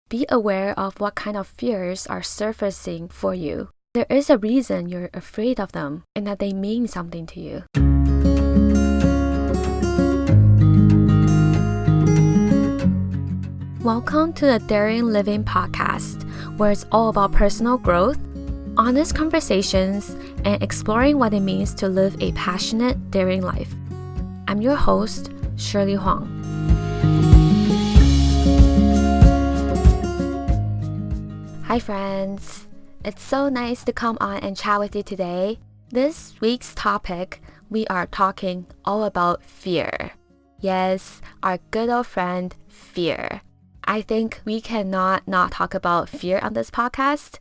Be aware of what kind of fears are surfacing for you. There is a reason you're afraid of them and that they mean something to you. Welcome to the Daring Living podcast, where it's all about personal growth, honest conversations, and exploring what it means to live a passionate, daring life. I'm your host, Shirley Huang. Hi friends, it's so nice to come on and chat with you today. This week's topic, we are talking all about fear. Yes, our good old friend, fear. I think we cannot not talk about fear on this podcast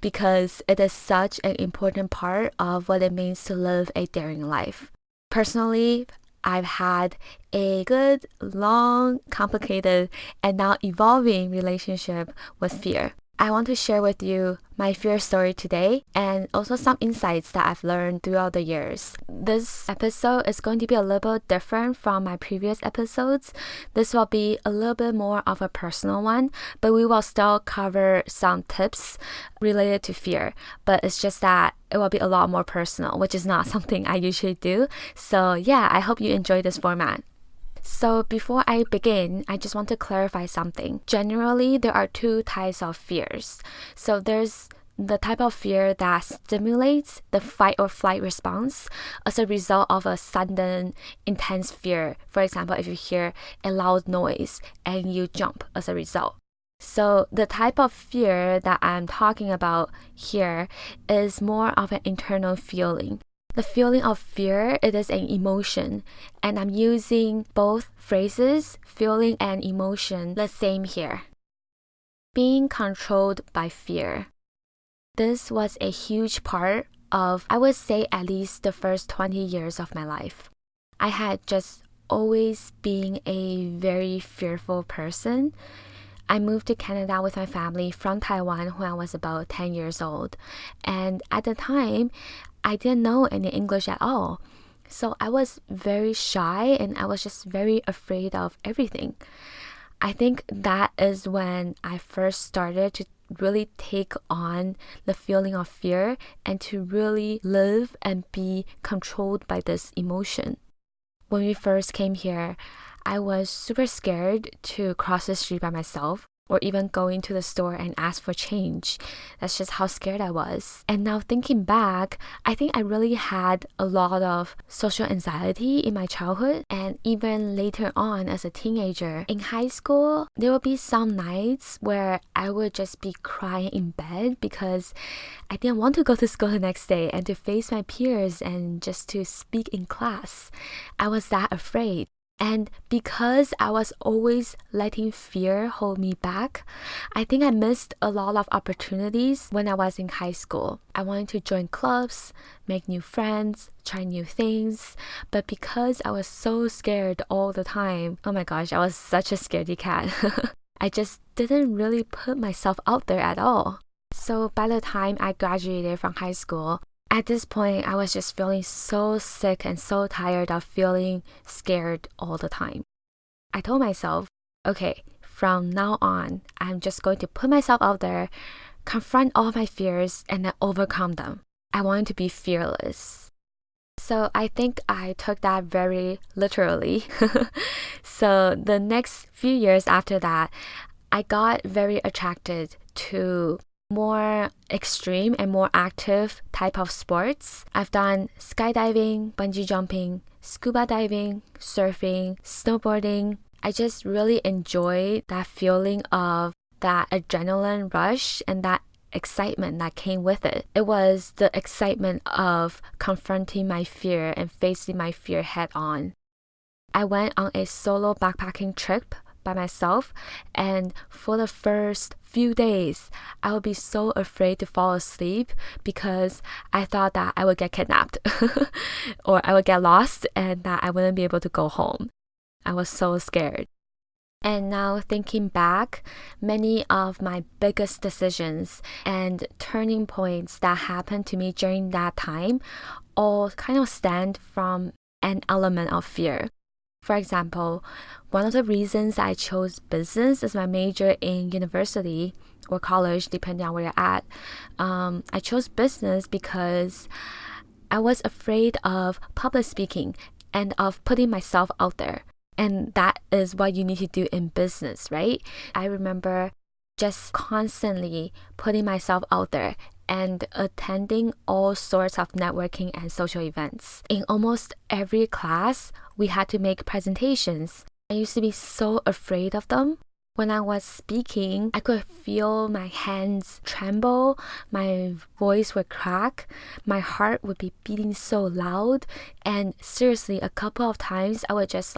because it is such an important part of what it means to live a daring life. Personally, I've had a good, long, complicated, and now evolving relationship with fear. I want to share with you my fear story today and also some insights that I've learned throughout the years. This episode is going to be a little bit different from my previous episodes. This will be a little bit more of a personal one, but we will still cover some tips related to fear. But it's just that it will be a lot more personal, which is not something I usually do. So yeah, I hope you enjoy this format. So before I begin, I just want to clarify something. Generally, there are two types of fears. So there's the type of fear that stimulates the fight or flight response as a result of a sudden, intense fear. For example, if you hear a loud noise and you jump as a result. So the type of fear that I'm talking about here is more of an internal feeling. The feeling of fear, it is an emotion, and I'm using both phrases, feeling and emotion, the same here. Being controlled by fear. This was a huge part of, I would say, at least the first 20 years of my life. I had just always been a very fearful person. I moved to Canada with my family from Taiwan when I was about 10 years old. And at the time, I didn't know any English at all. So I was very shy and I was just very afraid of everything. I think that is when I first started to really take on the feeling of fear and to really live and be controlled by this emotion. When we first came here, I was super scared to cross the street by myself or even go into the store and ask for change. That's just how scared I was. And now thinking back, I think I really had a lot of social anxiety in my childhood and even later on as a teenager. In high school, there would be some nights where I would just be crying in bed because I didn't want to go to school the next day and to face my peers and just to speak in class. I was that afraid. And because I was always letting fear hold me back, I think I missed a lot of opportunities when I was in high school. I wanted to join clubs, make new friends, try new things, but because I was so scared all the time, oh my gosh, I was such a scaredy cat. I just didn't really put myself out there at all. So by the time I graduated from high school, at this point, I was just feeling so sick and so tired of feeling scared all the time. I told myself, okay, from now on, I'm just going to put myself out there, confront all my fears, and then overcome them. I wanted to be fearless. So I think I took that very literally. So the next few years after that, I got very attracted to more extreme and more active type of sports. I've done skydiving, bungee jumping, scuba diving, surfing, snowboarding. I just really enjoy that feeling of that adrenaline rush and that excitement that came with it. It was the excitement of confronting my fear and facing my fear head on. I went on a solo backpacking trip by myself, and for the first few days I would be so afraid to fall asleep because I thought that I would get kidnapped or I would get lost and that I wouldn't be able to go home. I was so scared. And now thinking back, many of my biggest decisions and turning points that happened to me during that time all kind of stemmed from an element of fear. For example, one of the reasons I chose business as my major in university or college, depending on where you're at, I chose business because I was afraid of public speaking and of putting myself out there. And that is what you need to do in business, right? I remember just constantly putting myself out there and attending all sorts of networking and social events. In almost every class, we had to make presentations. I used to be so afraid of them. When I was speaking, I could feel my hands tremble, my voice would crack, my heart would be beating so loud, and seriously, a couple of times I would just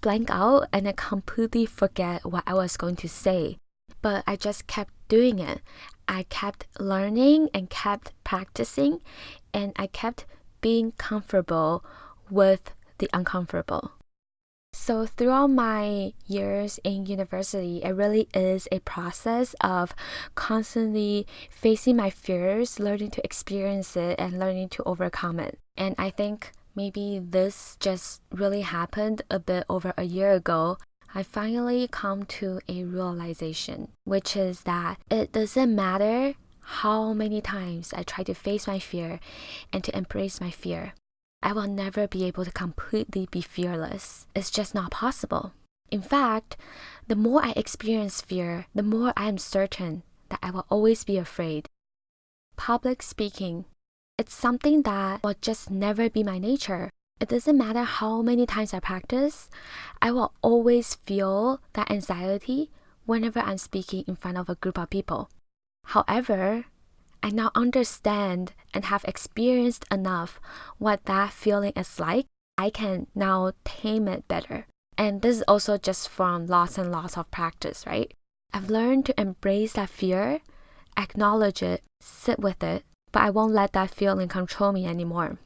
blank out and then completely forget what I was going to say. But I just kept doing it. I kept learning and kept practicing, and I kept being comfortable with the uncomfortable. So throughout my years in university, it really is a process of constantly facing my fears, learning to experience it, and learning to overcome it. And I think maybe this just really happened a bit over a year ago. I finally come to a realization, which is that it doesn't matter how many times I try to face my fear and to embrace my fear. I will never be able to completely be fearless. It's just not possible. In fact, the more I experience fear, the more I am certain that I will always be afraid. Public speaking, it's something that will just never be my nature. It doesn't matter how many times I practice, I will always feel that anxiety whenever I'm speaking in front of a group of people. However, I now understand and have experienced enough what that feeling is like. I can now tame it better. And this is also just from lots and lots of practice, right? I've learned to embrace that fear, acknowledge it, sit with it, but I won't let that feeling control me anymore.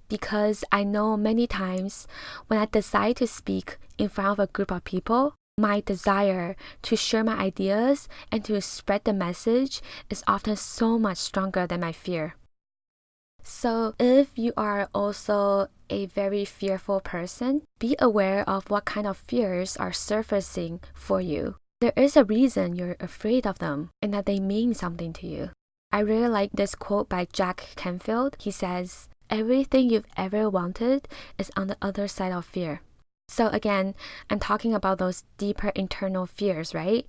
Because I know many times when I decide to speak in front of a group of people, my desire to share my ideas and to spread the message is often so much stronger than my fear. So if you are also a very fearful person, be aware of what kind of fears are surfacing for you. There is a reason you're afraid of them and that they mean something to you. I really like this quote by Jack Canfield. He says, "Everything you've ever wanted is on the other side of fear." So again, I'm talking about those deeper internal fears, right?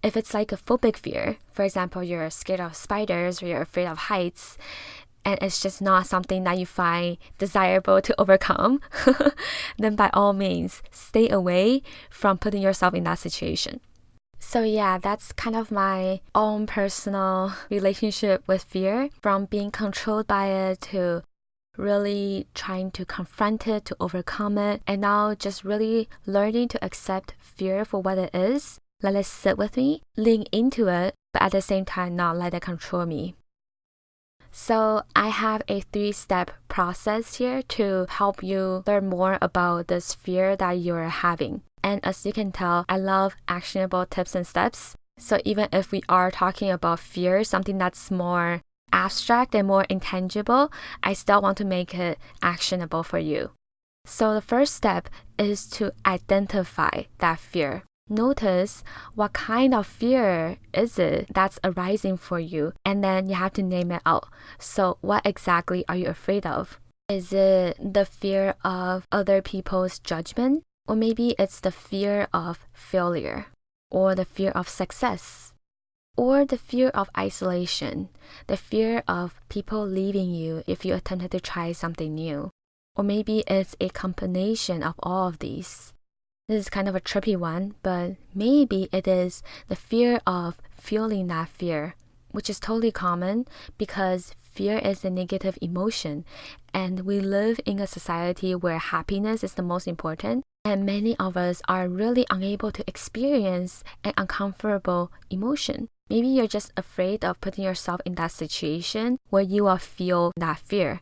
If it's like a phobic fear, for example, you're scared of spiders or you're afraid of heights, and it's just not something that you find desirable to overcome, then by all means, stay away from putting yourself in that situation. So yeah, that's kind of my own personal relationship with fear, from being controlled by it to really trying to confront it, to overcome it, and now just really learning to accept fear for what it is, let it sit with me, lean into it, but at the same time not let it control me. So I have a 3-step process here to help you learn more about this fear that you're having. And as you can tell, I love actionable tips and steps. So even if we are talking about fear, something that's more abstract and more intangible, I still want to make it actionable for you. So the first step is to identify that fear. Notice what kind of fear is it that's arising for you, and then you have to name it out. So what exactly are you afraid of? Is it the fear of other people's judgment? Or maybe it's the fear of failure, or the fear of success, or the fear of isolation, the fear of people leaving you if you attempted to try something new. Or maybe it's a combination of all of these. This is kind of a trippy one, but maybe it is the fear of feeling that fear, which is totally common because fear is a negative emotion, and we live in a society where happiness is the most important, and many of us are really unable to experience an uncomfortable emotion. Maybe you're just afraid of putting yourself in that situation where you will feel that fear.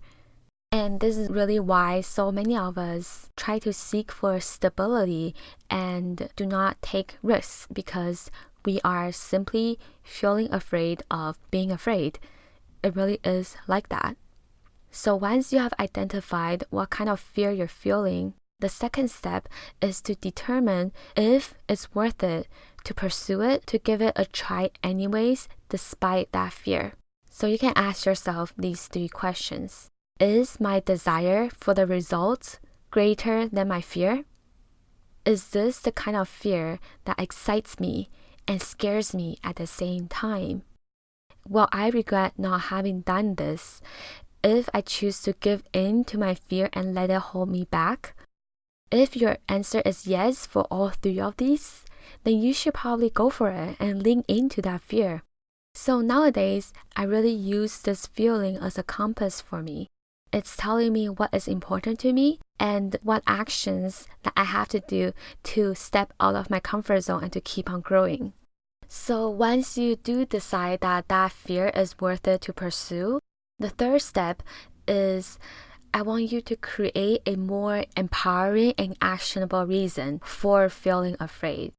And this is really why so many of us try to seek for stability and do not take risks, because we are simply feeling afraid of being afraid. It really is like that. So once you have identified what kind of fear you're feeling, The second step is to determine if it's worth it to pursue it, to give it a try anyways, despite that fear. So you can ask yourself these 3 questions. Is my desire for the results greater than my fear? Is this the kind of fear that excites me and scares me at the same time? Will I regret not having done this if I choose to give in to my fear and let it hold me back? If your answer is yes for all 3 of these, then you should probably go for it and lean into that fear. So nowadays, I really use this feeling as a compass for me. It's telling me what is important to me and what actions that I have to do to step out of my comfort zone and to keep on growing. So once you do decide that that fear is worth it to pursue, the third step is I want you to create a more empowering and actionable reason for feeling afraid.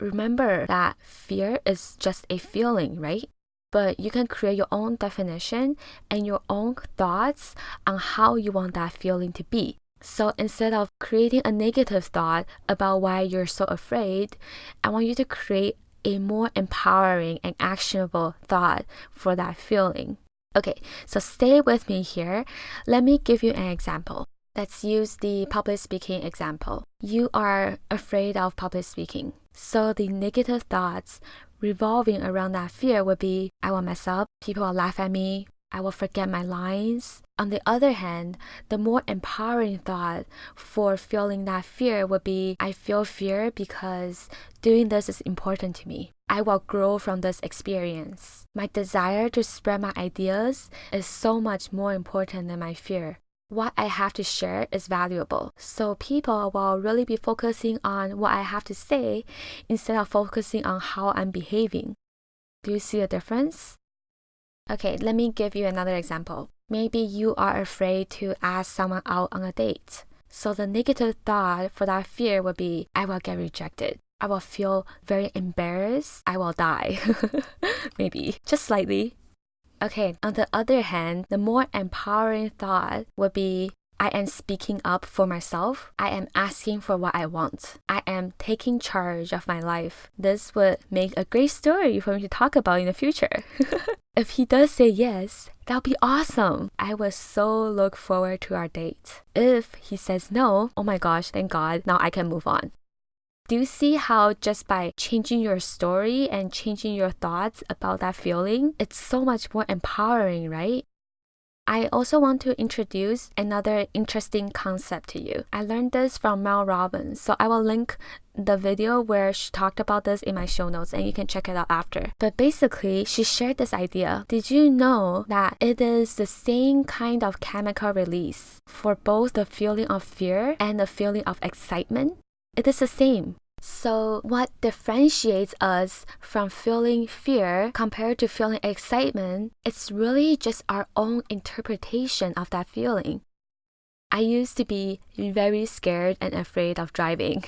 Remember that fear is just a feeling, right? But you can create your own definition and your own thoughts on how you want that feeling to be. So instead of creating a negative thought about why you're so afraid, I want you to create a more empowering and actionable thought for that feeling. Okay, so stay with me here. Let me give you an example. Let's use the public speaking example. You are afraid of public speaking. So the negative thoughts revolving around that fear would be, I will mess up, people will laugh at me, I will forget my lines. On the other hand, the more empowering thought for feeling that fear would be, I feel fear because doing this is important to me. I will grow from this experience. My desire to spread my ideas is so much more important than my fear. What I have to share is valuable. So people will really be focusing on what I have to say instead of focusing on how I'm behaving. Do you see a difference? Okay, let me give you another example. Maybe you are afraid to ask someone out on a date. So the negative thought for that fear would be, I will get rejected. I will feel very embarrassed. I will die. Maybe, just slightly. Okay, on the other hand, the more empowering thought would be, I am speaking up for myself. I am asking for what I want. I am taking charge of my life. This would make a great story for me to talk about in the future. If he does say yes, that'll be awesome. I will so look forward to our date. If he says no, oh my gosh, thank God, now I can move on. Do you see how just by changing your story and changing your thoughts about that feeling, it's so much more empowering, right? I also want to introduce another interesting concept to you. I learned this from Mel Robbins, so I will link the video where she talked about this in my show notes and you can check it out after. But basically, she shared this idea. Did you know that it is the same kind of chemical release for both the feeling of fear and the feeling of excitement? It is the same. So what differentiates us from feeling fear compared to feeling excitement, it's really just our own interpretation of that feeling. I used to be very scared and afraid of driving.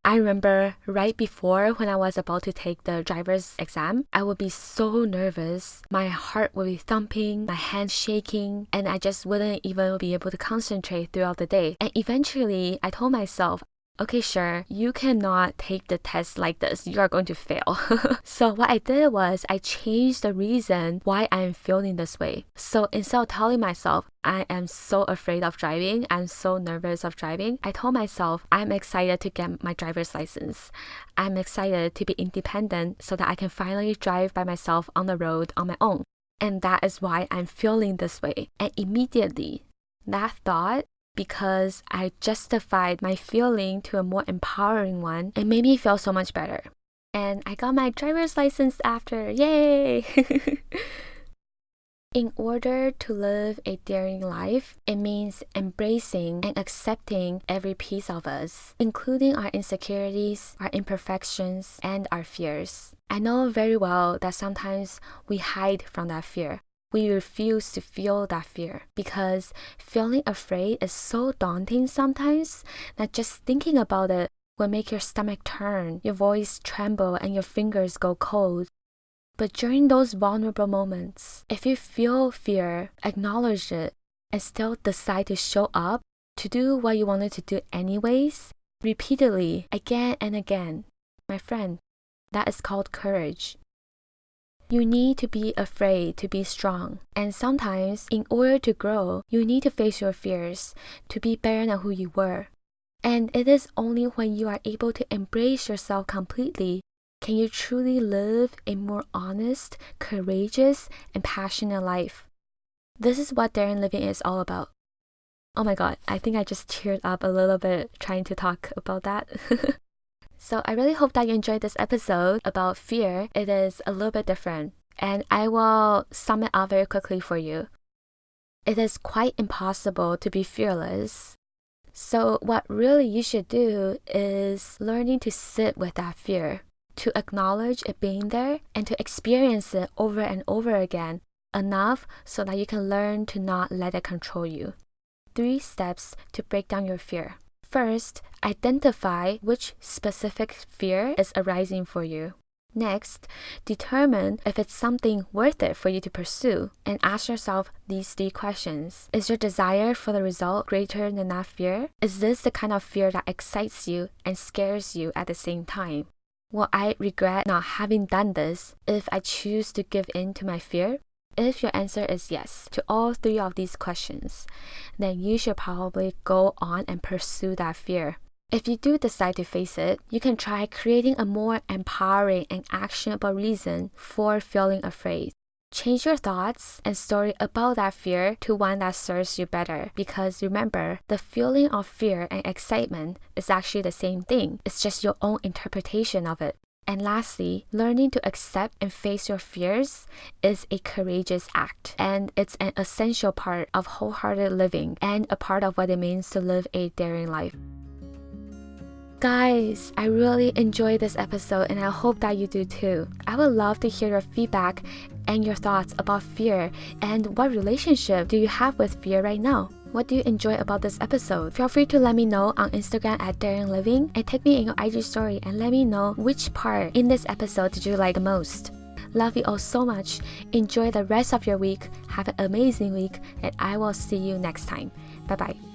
I remember right before when I was about to take the driver's exam, I would be so nervous. My heart would be thumping, my hands shaking, and I just wouldn't even be able to concentrate throughout the day. And eventually, I told myself, okay, sure, you cannot take the test like this. You are going to fail. So what I did was I changed the reason why I'm feeling this way. So instead of telling myself, I am so afraid of driving, I'm so nervous of driving, I told myself, I'm excited to get my driver's license. I'm excited to be independent so that I can finally drive by myself on the road on my own. And that is why I'm feeling this way. And immediately, that thought, because I justified my feeling to a more empowering one, it made me feel so much better. And I got my driver's license after, yay! In order to live a daring life, it means embracing and accepting every piece of us, including our insecurities, our imperfections, and our fears. I know very well that sometimes we hide from that fear. We refuse to feel that fear because feeling afraid is so daunting sometimes that just thinking about it will make your stomach turn, your voice tremble, and your fingers go cold. But during those vulnerable moments, if you feel fear, acknowledge it, and still decide to show up, to do what you wanted to do anyways, repeatedly, again and again. My friend, that is called courage. You need to be afraid to be strong. And sometimes, in order to grow, you need to face your fears to be better than who you were. And it is only when you are able to embrace yourself completely can you truly live a more honest, courageous, and passionate life. This is what daring living is all about. Oh my god, I think I just teared up a little bit trying to talk about that. So I really hope that you enjoyed this episode about fear. It is a little bit different, and I will sum it up very quickly for you. It is quite impossible to be fearless. So what really you should do is learning to sit with that fear, to acknowledge it being there, and to experience it over and over again, enough so that you can learn to not let it control you. 3 steps to break down your fear. First, identify which specific fear is arising for you. Next, determine if it's something worth it for you to pursue, and ask yourself these 3 questions. Is your desire for the result greater than that fear? Is this the kind of fear that excites you and scares you at the same time? Will I regret not having done this if I choose to give in to my fear? If your answer is yes to all 3 of these questions, then you should probably go on and pursue that fear. If you do decide to face it, you can try creating a more empowering and actionable reason for feeling afraid. Change your thoughts and story about that fear to one that serves you better, because remember, the feeling of fear and excitement is actually the same thing. It's just your own interpretation of it. And lastly, learning to accept and face your fears is a courageous act, and it's an essential part of wholehearted living and a part of what it means to live a daring life. Guys, I really enjoyed this episode and I hope that you do too. I would love to hear your feedback and your thoughts about fear, and what relationship do you have with fear right now? What do you enjoy about this episode? Feel free to let me know on Instagram at Daring Living, and tag me in your IG story and let me know which part in this episode did you like the most. Love you all so much. Enjoy the rest of your week. Have an amazing week, and I will see you next time. Bye bye.